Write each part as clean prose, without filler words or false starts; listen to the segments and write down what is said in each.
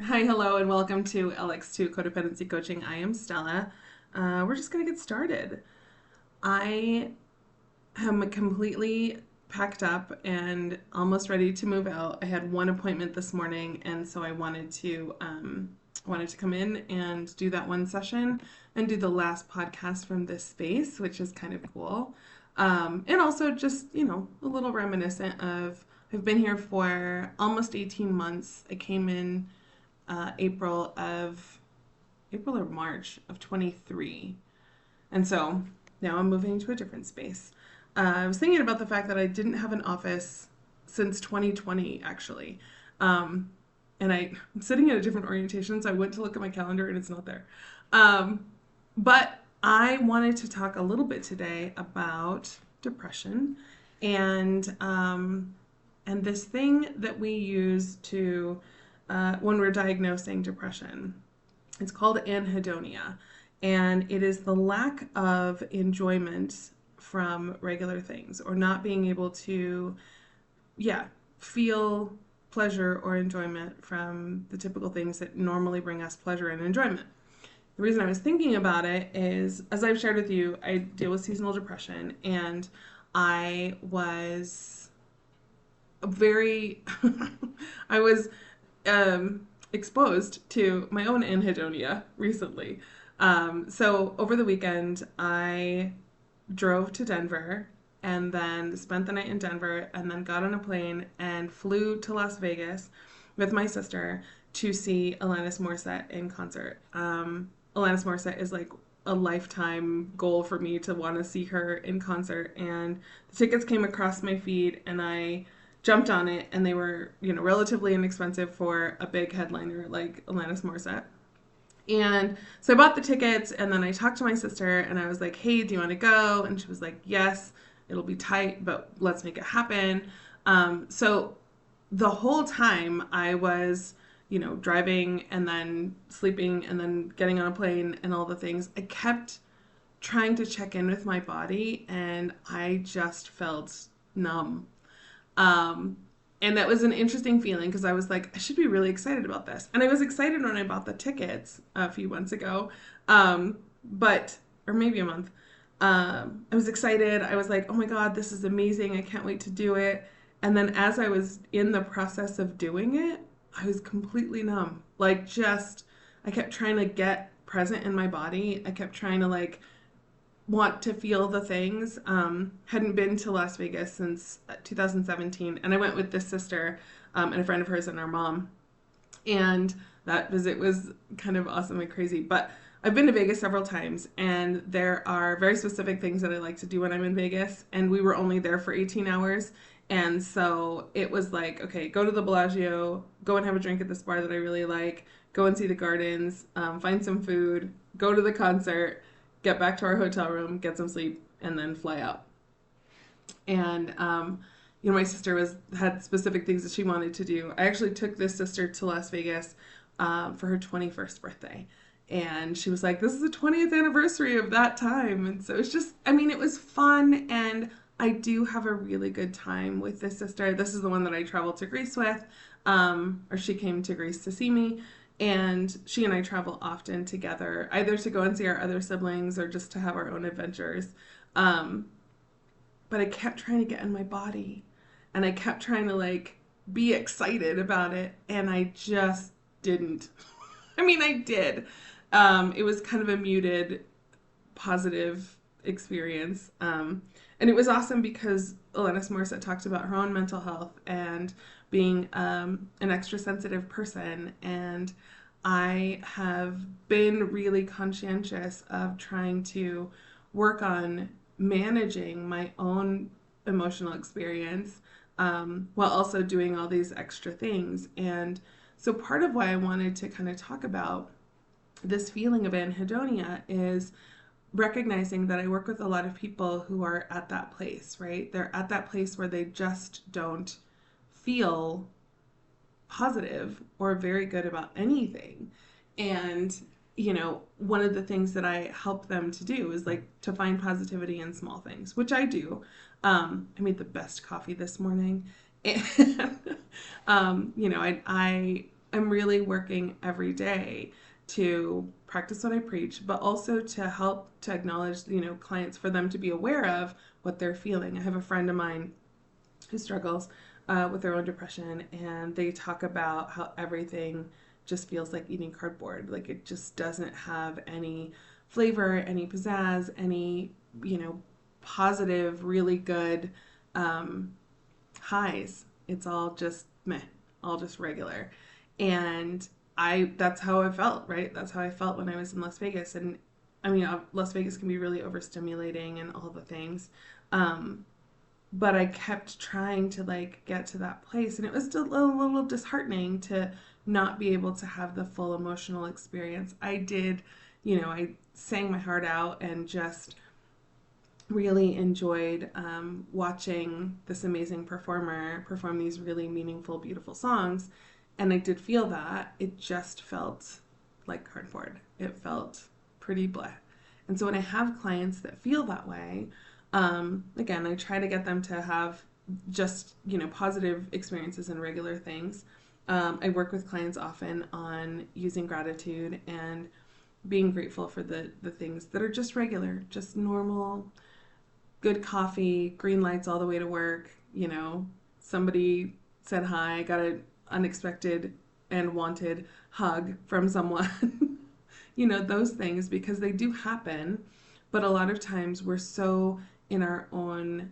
Hi, hello, and welcome to LX2 Codependency Coaching. I am Stella. We're just going to get started. I am completely packed up and almost ready to move out. I had one appointment this morning, and so I wanted to come in and do that one session and do the last podcast from this space, which is kind of cool. And also just a little reminiscent of I've been here for almost 18 months. I came in April of April or March of 23. And so now I'm moving to a different space. I was thinking about the fact that I didn't have an office since 2020, actually. And I'm sitting at a different orientation, so I went to look at my calendar and it's not there. But I wanted to talk a little bit today about depression and this thing that we use to when we're diagnosing depression. It's called anhedonia, and it is the lack of enjoyment from regular things or not being able to, feel pleasure or enjoyment from the typical things that normally bring us pleasure and enjoyment. The reason I was thinking about it is, as I've shared with you, I deal with seasonal depression, and I was very, I was exposed to my own anhedonia recently. So over the weekend, I drove to Denver and then spent the night in Denver and then got on a plane and flew to Las Vegas with my sister to see Alanis Morissette in concert. Alanis Morissette is like a lifetime goal for me to want to see her in concert, and the tickets came across my feed and I jumped on it, and they were, relatively inexpensive for a big headliner like Alanis Morissette. And so I bought the tickets, and then I talked to my sister, and I was like, "Hey, do you want to go?" And she was like, "Yes, it'll be tight, but let's make it happen." So the whole time I was, driving and then sleeping and then getting on a plane and all the things, I kept trying to check in with my body, and I just felt numb. Um, and that was an interesting feeling because I was like, I should be really excited about this. And I was excited when I bought the tickets a few months ago, but, or maybe a month. I was excited. I was like, oh my God, this is amazing. I can't wait to do it. And then as I was in the process of doing it, I was completely numb. Like, just, I kept trying to get present in my body. I kept trying to, like, want to feel the things. Hadn't been to Las Vegas since 2017, and I went with this sister and a friend of hers and our mom. And that visit was kind of awesome and crazy. But I've been to Vegas several times, and there are very specific things that I like to do when I'm in Vegas. And we were only there for 18 hours. And so it was like, okay, go to the Bellagio, go and have a drink at this bar that I really like, go and see the gardens, find some food, go to the concert, get back to our hotel room, get some sleep, and then fly out. And my sister was had specific things that she wanted to do. I actually took this sister to Las Vegas for her 21st birthday, and she was like, "This is the 20th anniversary of that time," and so it's just, I mean, it was fun, and I do have a really good time with this sister. This is the one that I traveled to Greece with, or she came to Greece to see me. And she and I travel often together, either to go and see our other siblings or just to have our own adventures. Um, but I kept trying to get in my body, and I kept trying to like be excited about it, and I just didn't. I mean, I did. It was kind of a muted, positive experience. And it was awesome because Alanis Morissette talked about her own mental health and being an extra sensitive person. And I have been really conscientious of trying to work on managing my own emotional experience while also doing all these extra things. And so part of why I wanted to kind of talk about this feeling of anhedonia is recognizing that I work with a lot of people who are at that place, right? They're at that place where they just don't feel positive or very good about anything. And, one of the things that I help them to do is like to find positivity in small things, which I do. I made the best coffee this morning. And, I I'm really working every day to practice what I preach, but also to help to acknowledge, clients, for them to be aware of what they're feeling. I have a friend of mine who struggles with their own depression, and they talk about how everything just feels like eating cardboard. Like it just doesn't have any flavor, any pizzazz, any, positive, really good um, highs. It's all just meh, all just regular. And that's how I felt, right? That's how I felt when I was in Las Vegas. And I mean, Las Vegas can be really overstimulating and all the things. Um, but I kept trying to like get to that place, and it was still a little disheartening to not be able to have the full emotional experience. I did, I sang my heart out and just really enjoyed watching this amazing performer perform these really meaningful, beautiful songs. And I did feel that. It just felt like cardboard. It felt pretty blah. And so when I have clients that feel that way, again, I try to get them to have just, positive experiences and regular things. I work with clients often on using gratitude and being grateful for the things that are just regular, just normal, good coffee, green lights all the way to work, somebody said hi, got an unexpected and wanted hug from someone, those things, because they do happen. But a lot of times we're so in our own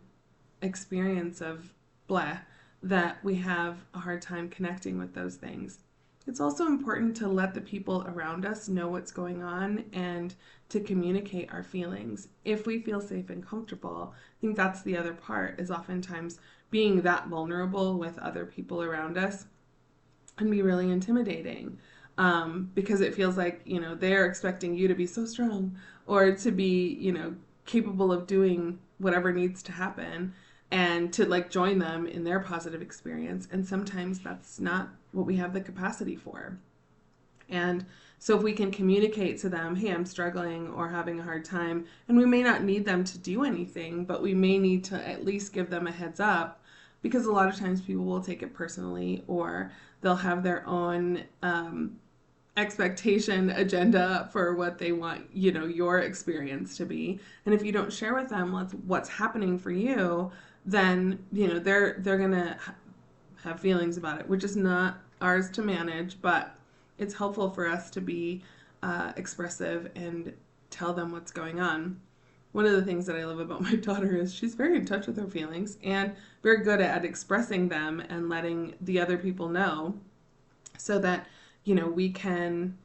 experience of blah that we have a hard time connecting with those things. It's also important to let the people around us know what's going on and to communicate our feelings if we feel safe and comfortable. I think that's the other part, is oftentimes being that vulnerable with other people around us can be really intimidating, because it feels like, they're expecting you to be so strong or to be, capable of doing whatever needs to happen and to like join them in their positive experience. And sometimes that's not what we have the capacity for. And so if we can communicate to them, hey, I'm struggling or having a hard time, and we may not need them to do anything, but we may need to at least give them a heads up, because a lot of times people will take it personally, or they'll have their own expectation agenda for what they want, your experience to be. And if you don't share with them what's happening for you, then, they're going to have feelings about it, which is not ours to manage, but it's helpful for us to be expressive and tell them what's going on. One of the things that I love about my daughter is she's very in touch with her feelings and very good at expressing them and letting the other people know, so that, we can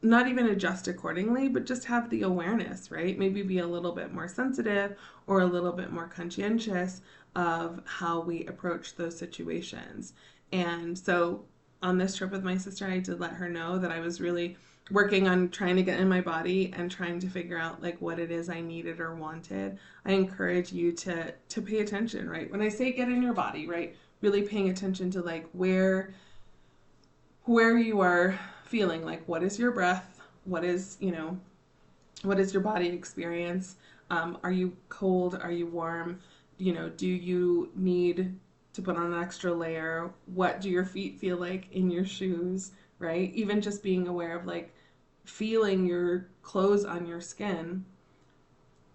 not even adjust accordingly, but just have the awareness, right? Maybe be a little bit more sensitive or a little bit more conscientious of how we approach those situations. And so on this trip with my sister, I did let her know that I was really working on trying to get in my body and trying to figure out like what it is I needed or wanted. I encourage you to pay attention, right? When I say get in your body, right? Really paying attention to like where you are feeling, like what is your breath, what is your body experience, are you cold, are you warm, do you need to put on an extra layer, what do your feet feel like in your shoes, right? Even just being aware of like feeling your clothes on your skin.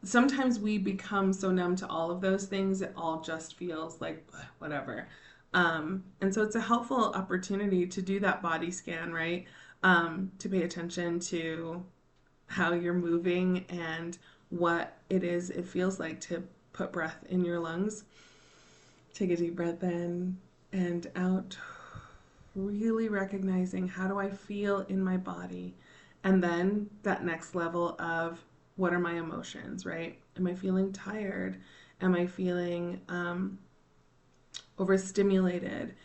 Sometimes we become so numb to all of those things, it all just feels like whatever. And so it's a helpful opportunity to do that body scan, right? To pay attention to how you're moving and what it feels like to put breath in your lungs. Take a deep breath in and out, really recognizing how do I feel in my body? And then that next level of what are my emotions, right? Am I feeling tired? Am I feeling overstimulated?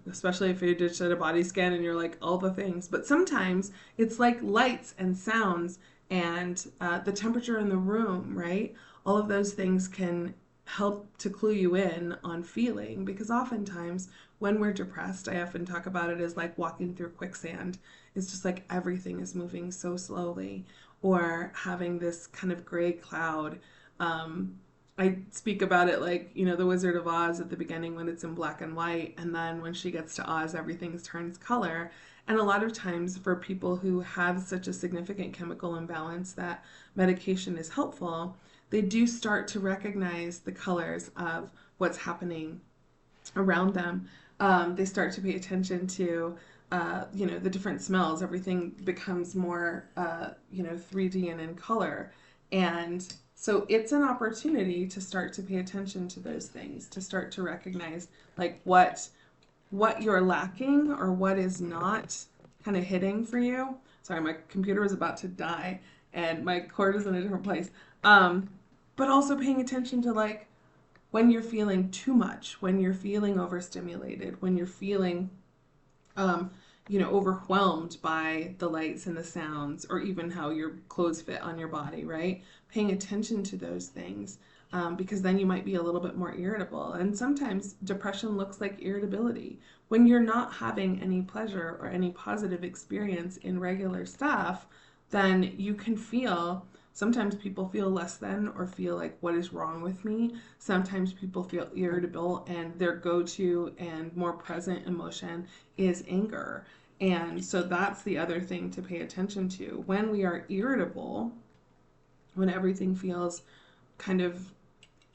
Especially if you just did a body scan and you're like all the things. But sometimes it's like lights and sounds and the temperature in the room, right? All of those things can help to clue you in on feeling, because oftentimes when we're depressed, I often talk about it as like walking through quicksand. It's just like everything is moving so slowly, or having this kind of gray cloud I speak about it like, the Wizard of Oz at the beginning when it's in black and white, and then when she gets to Oz, everything turns color. And a lot of times, for people who have such a significant chemical imbalance that medication is helpful, they do start to recognize the colors of what's happening around them. They start to pay attention to, the different smells. Everything becomes more, 3D and in color. And so it's an opportunity to start to pay attention to those things, to start to recognize like what you're lacking or what is not kind of hitting for you. Sorry, my computer was about to die and my cord is in a different place. But also paying attention to like when you're feeling too much, when you're feeling overstimulated, when you're feeling overwhelmed by the lights and the sounds, or even how your clothes fit on your body, right? Paying attention to those things, because then you might be a little bit more irritable. And sometimes depression looks like irritability. When you're not having any pleasure or any positive experience in regular stuff, then you can feel. Sometimes people feel less than or feel like, what is wrong with me? Sometimes people feel irritable and their go-to and more present emotion is anger. And so that's the other thing to pay attention to. When we are irritable, when everything feels kind of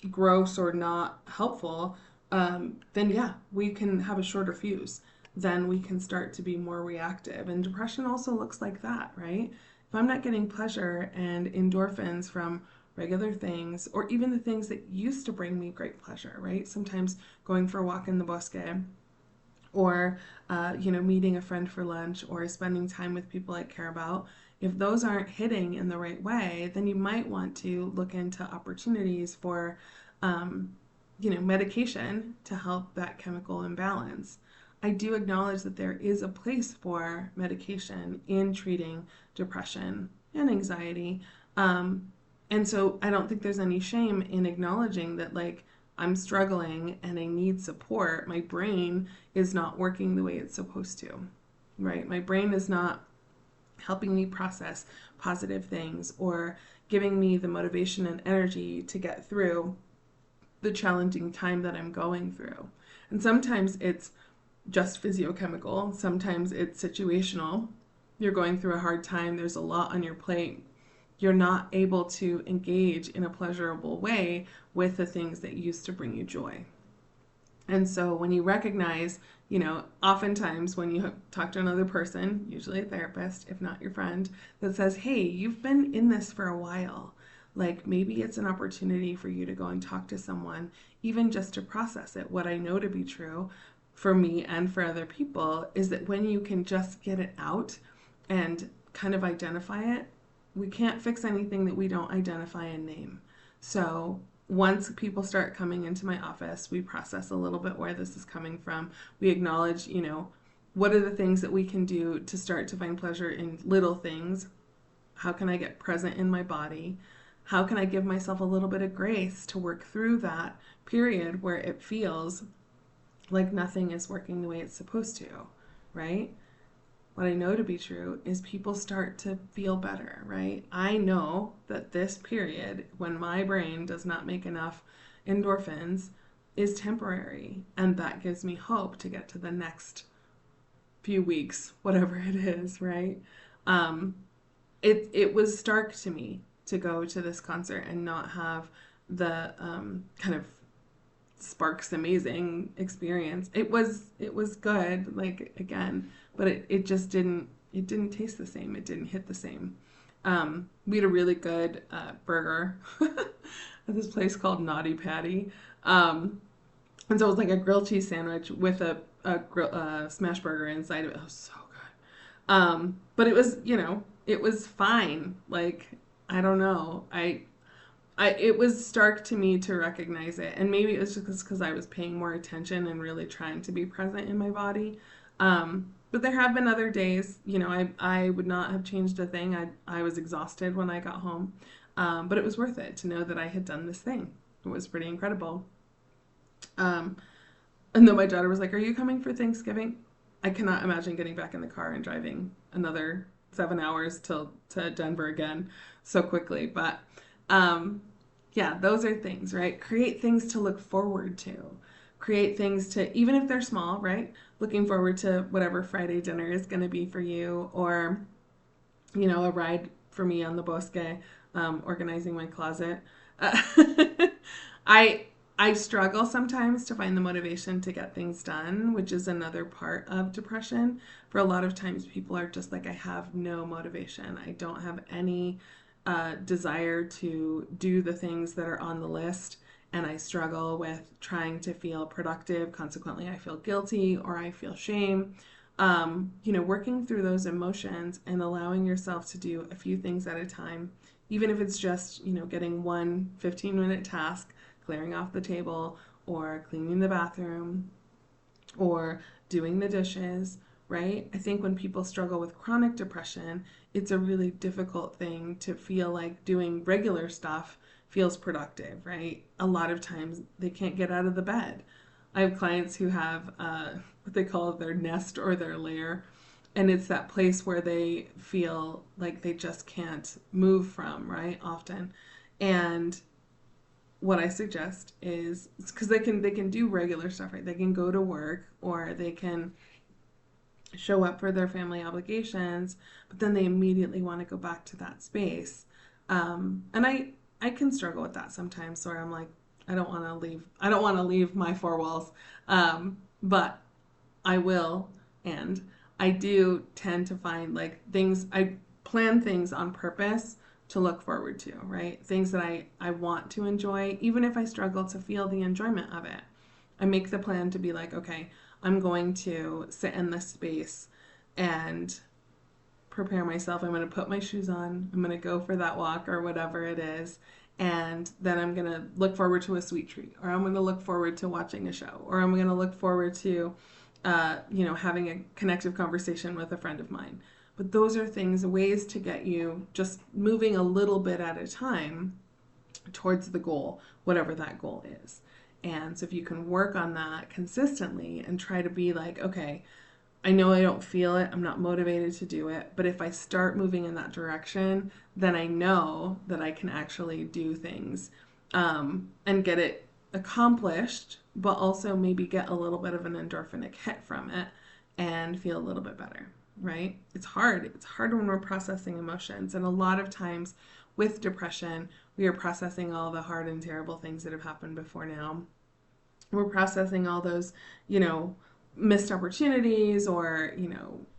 gross or not helpful, then yeah, we can have a shorter fuse. Then we can start to be more reactive. And depression also looks like that, right? If I'm not getting pleasure and endorphins from regular things, or even the things that used to bring me great pleasure, right? Sometimes going for a walk in the bosque, or meeting a friend for lunch, or spending time with people I care about. If those aren't hitting in the right way, then you might want to look into opportunities for medication to help that chemical imbalance. I do acknowledge that there is a place for medication in treating depression and anxiety. And so I don't think there's any shame in acknowledging that, like, I'm struggling and I need support. My brain is not working the way it's supposed to, right? My brain is not helping me process positive things or giving me the motivation and energy to get through the challenging time that I'm going through. And sometimes it's just physiochemical, sometimes it's situational. You're going through a hard time, there's a lot on your plate. You're not able to engage in a pleasurable way with the things that used to bring you joy. And so when you recognize, oftentimes when you talk to another person, usually a therapist, if not your friend, that says, hey, you've been in this for a while. Like, maybe it's an opportunity for you to go and talk to someone, even just to process it. What I know to be true for me and for other people is that when you can just get it out and kind of identify it, we can't fix anything that we don't identify and name. So once people start coming into my office, we process a little bit where this is coming from. We acknowledge, what are the things that we can do to start to find pleasure in little things? How can I get present in my body? How can I give myself a little bit of grace to work through that period where it feels like nothing is working the way it's supposed to, right? What I know to be true is people start to feel better, right? I know that this period, when my brain does not make enough endorphins, is temporary. And that gives me hope to get to the next few weeks, whatever it is, right? It was stark to me to go to this concert and not have the kind of Sparks amazing experience. It was good, like, again, but it just didn't taste the same. It didn't hit the same. We had a really good burger at this place called Naughty Patty, and so it was like a grilled cheese sandwich with a smash burger inside of it. It was so good. But it was it was fine. Like, I don't know. It was stark to me to recognize it, and maybe it was just because I was paying more attention and really trying to be present in my body. But there have been other days, I would not have changed a thing. I was exhausted when I got home, but it was worth it to know that I had done this thing. It was pretty incredible. And then my daughter was like, "Are you coming for Thanksgiving?" I cannot imagine getting back in the car and driving another 7 hours to Denver again so quickly, but Yeah, those are things, right? Create things to look forward to. Create things to, even if they're small, right? Looking forward to whatever Friday dinner is going to be for you, or, a ride for me on the Bosque, organizing my closet. Uh, I I struggle sometimes to find the motivation to get things done, which is another part of depression. For a lot of times, people are just like, I have no motivation. I don't have any desire to do the things that are on the list. And I struggle with trying to feel productive. Consequently, I feel guilty or I feel shame. Working through those emotions and allowing yourself to do a few things at a time, even if it's just, getting one 15-minute task, clearing off the table or cleaning the bathroom or doing the dishes, right? I think when people struggle with chronic depression, it's a really difficult thing to feel like doing regular stuff feels productive, right? A lot of times they can't get out of the bed. I have clients who have what they call their nest or their lair, and it's that place where they feel like they just can't move from, right? Often. And what I suggest is because they can do regular stuff, right? They can go to work or they can show up for their family obligations, but then they immediately want to go back to that space. And I can struggle with that sometimes, where I'm like, I don't want to leave. I don't want to leave my four walls, but I will, and I do tend to find like things. I plan things on purpose to look forward to, right? Things that I want to enjoy, even if I struggle to feel the enjoyment of it. I make the plan to be like, okay, I'm going to sit in this space and prepare myself. I'm going to put my shoes on. I'm going to go for that walk or whatever it is. And then I'm going to look forward to a sweet treat, or I'm going to look forward to watching a show, or I'm going to look forward to, having a connective conversation with a friend of mine. But those are things, ways to get you just moving a little bit at a time towards the goal, whatever that goal is. And so if you can work on that consistently and try to be like, okay, I know I don't feel it, I'm not motivated to do it, but if I start moving in that direction, then I know that I can actually do things and get it accomplished, but also maybe get a little bit of an endorphinic hit from it and feel a little bit better, right? It's hard. It's hard when we're processing emotions. And a lot of times with depression, we are processing all the hard and terrible things that have happened before now. We're processing all those, missed opportunities, or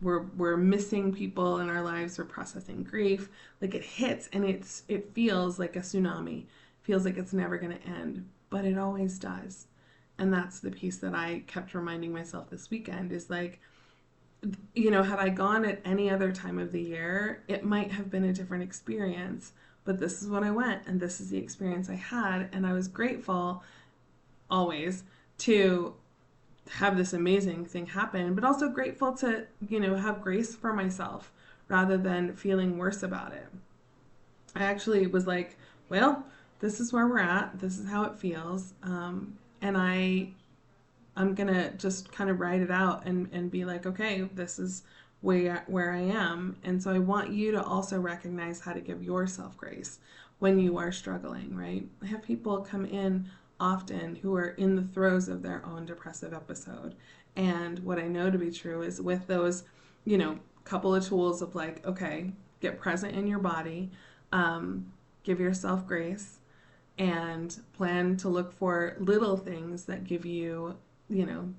we're missing people in our lives. We're processing grief. Like, it hits and it feels like a tsunami. Feels like it's never going to end, but it always does. And that's the piece that I kept reminding myself this weekend is like, had I gone at any other time of the year, it might have been a different experience. But this is when I went, and this is the experience I had. And I was grateful always to have this amazing thing happen, but also grateful to, have grace for myself rather than feeling worse about it. I actually was like, well, this is where we're at. This is how it feels. And I'm gonna just kind of write it out and be like, okay, this is where I am. And so I want you to also recognize how to give yourself grace when you are struggling, right? I have people come in often who are in the throes of their own depressive episode. And what I know to be true is with those, couple of tools of like, okay, get present in your body, give yourself grace, and plan to look for little things that give you,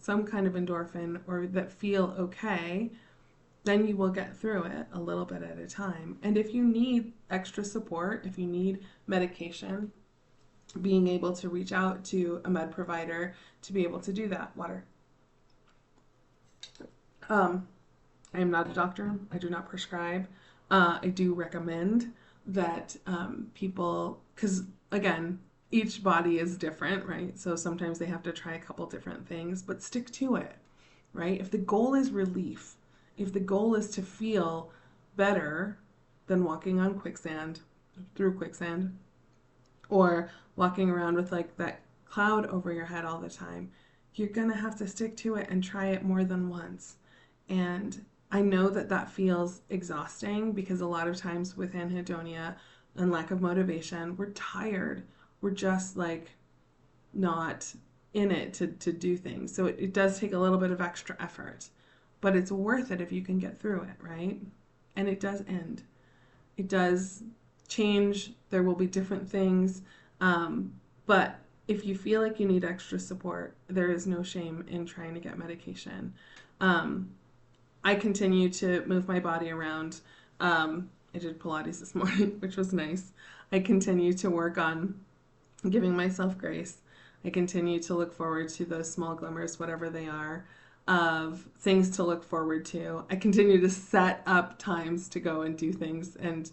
some kind of endorphin or that feel okay, then you will get through it a little bit at a time. And if you need extra support, if you need medication, being able to reach out to a med provider to be able to do that. Water. I am not a doctor. I do not prescribe. I do recommend that people, because again, each body is different, right? So sometimes they have to try a couple different things, but stick to it, right? If the goal is relief, if the goal is to feel better than walking on quicksand, through quicksand, or walking around with like that cloud over your head all the time, you're going to have to stick to it and try it more than once. And I know that that feels exhausting because a lot of times with anhedonia and lack of motivation, we're tired we're just like not in it to do things. So it does take a little bit of extra effort, but it's worth it if you can get through it, right? And it does end. It does change. There will be different things. But if you feel like you need extra support, there is no shame in trying to get medication. I continue to move my body around. I did Pilates this morning, which was nice. I continue to work on giving myself grace. I continue to look forward to those small glimmers, whatever they are, of things to look forward to. I continue to set up times to go and do things and,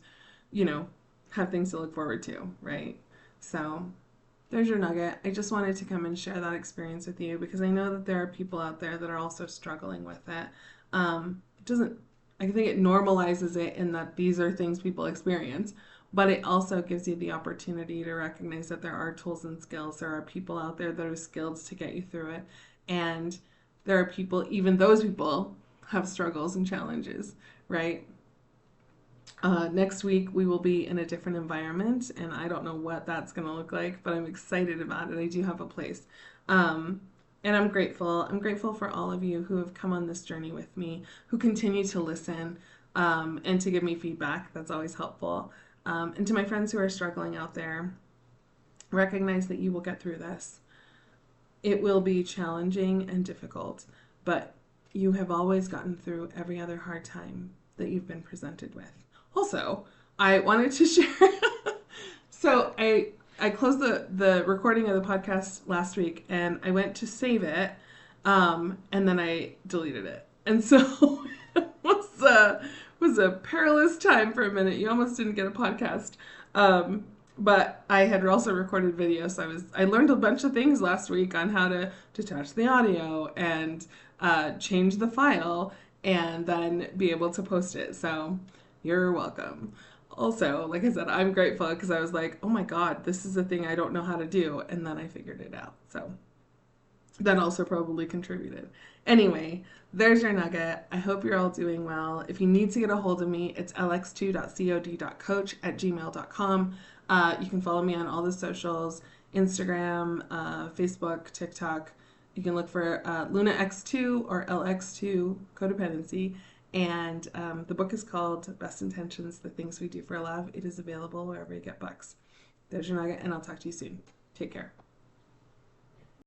you know, have things to look forward to, right? So there's your nugget. I just wanted to come and share that experience with you because I know that there are people out there that are also struggling with it. It doesn't, I think it normalizes it in that these are things people experience, but it also gives you the opportunity to recognize that there are tools and skills. There are people out there that are skilled to get you through it. And there are people, even those people have struggles and challenges, right? Next week we will be in a different environment, and I don't know what that's going to look like, but I'm excited about it. I do have a place. And I'm grateful. I'm grateful for all of you who have come on this journey with me, who continue to listen and to give me feedback. That's always helpful. And to my friends who are struggling out there, recognize that you will get through this. It will be challenging and difficult, but you have always gotten through every other hard time that you've been presented with. Also, I wanted to share. So I closed the recording of the podcast last week, and I went to save it, and then I deleted it. And so it was a perilous time for a minute. You almost didn't get a podcast. But I had also recorded video, so I learned a bunch of things last week on how to detach the audio and change the file and then be able to post it. So you're welcome. Also, like I said, I'm grateful because I was like, oh my God, this is a thing I don't know how to do. And then I figured it out. So that also probably contributed. Anyway, there's your nugget. I hope you're all doing well. If you need to get a hold of me, it's lx2.cod.coach@gmail.com. You can follow me on all the socials, Instagram, Facebook, TikTok. You can look for Luna X2 or LX2 Codependency. And the book is called Best Intentions, The Things We Do for Love. It is available wherever you get books. There's your nugget, and I'll talk to you soon. Take care.